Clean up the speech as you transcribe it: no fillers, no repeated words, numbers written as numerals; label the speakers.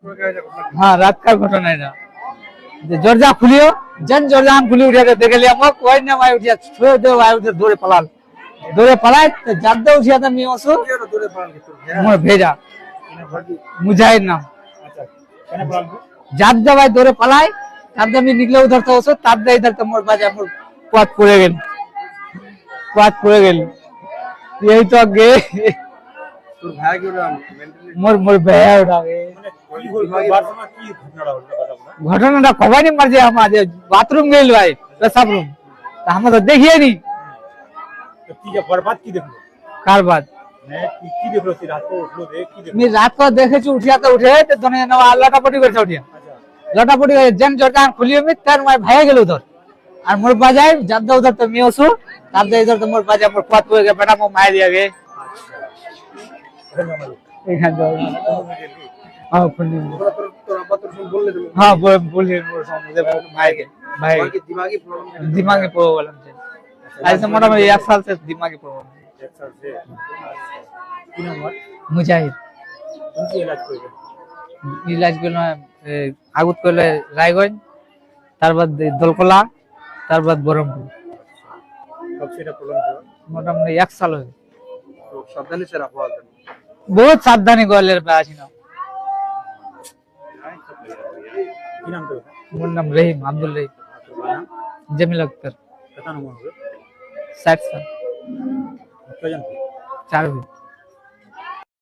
Speaker 1: हाँ रात का घटना है ना जोरजा खुलियो जन जोरजा हम खुली उठिया देख लिया मैं कोई ना मैं उठिया छोड़ दे भाई उधर दौड़े पलाए तो ज्यादा उठिया था मैं उसको मैं भेजा मुजाहिद नाम ज्यादा भाई दौड़े पलाए ज्यादा मैं निकले उधर था उसको ज्यादा इधर तो मोर बाजा मोर पात पूरे गेल यही तो गे
Speaker 2: তোর ভাই কি ওটা
Speaker 1: मोर भैया उठा गए घटना कबाई नहीं मर जाए हम आज बाथरूम गए भाई पेशाब रूम तो हम तो देखिए नहीं
Speaker 2: बर्बाद की देखो
Speaker 1: कार बात
Speaker 2: की देखो रात को उठलो देख की देखो
Speaker 1: मैं रात को देखे छु उठिया तो उठे तो दोने नवा लटापटी कर उठिया लटापटी कर जन जोटा खुलियो में तर मैं भाई गेल उधर और मोर बाजाए ज्यादा उधर तो मैं ओसु तब इधर तो मोर बाजा मोर पात हो गया बेटा मो मार दिया गए এখান যাও हां पुण्य
Speaker 2: তোর আব্বা তোর সব বললে তুমি
Speaker 1: हां बोलिए मोर सामने भाई
Speaker 2: কি दिमागी प्रॉब्लम
Speaker 1: दिमागी प्रॉब्लम है ऐसे मोटा में 1 साल से दिमागी प्रॉब्लम
Speaker 2: एक साल से কি নাম ওর
Speaker 1: मुजाहिद
Speaker 2: তুমি ইলাজ করবে
Speaker 1: ইলাজ করলে আগুত করলে রায়গঞ্জ তারপর দলকলা তারপর বহরমপুর
Speaker 2: কব সেটা প্রবলেম হলো
Speaker 1: মোটামুটি 1 साल হয়ে
Speaker 2: তো সাবধানে সে রাখো
Speaker 1: बहुत सावधानी गोलेर पे आছি না
Speaker 2: কি নাম তো
Speaker 1: मोर नाम रहीम अब्दुल रहीम जमील अख्तर
Speaker 2: कथा नाम हो
Speaker 1: 60 साल
Speaker 2: कजन
Speaker 1: 4 भी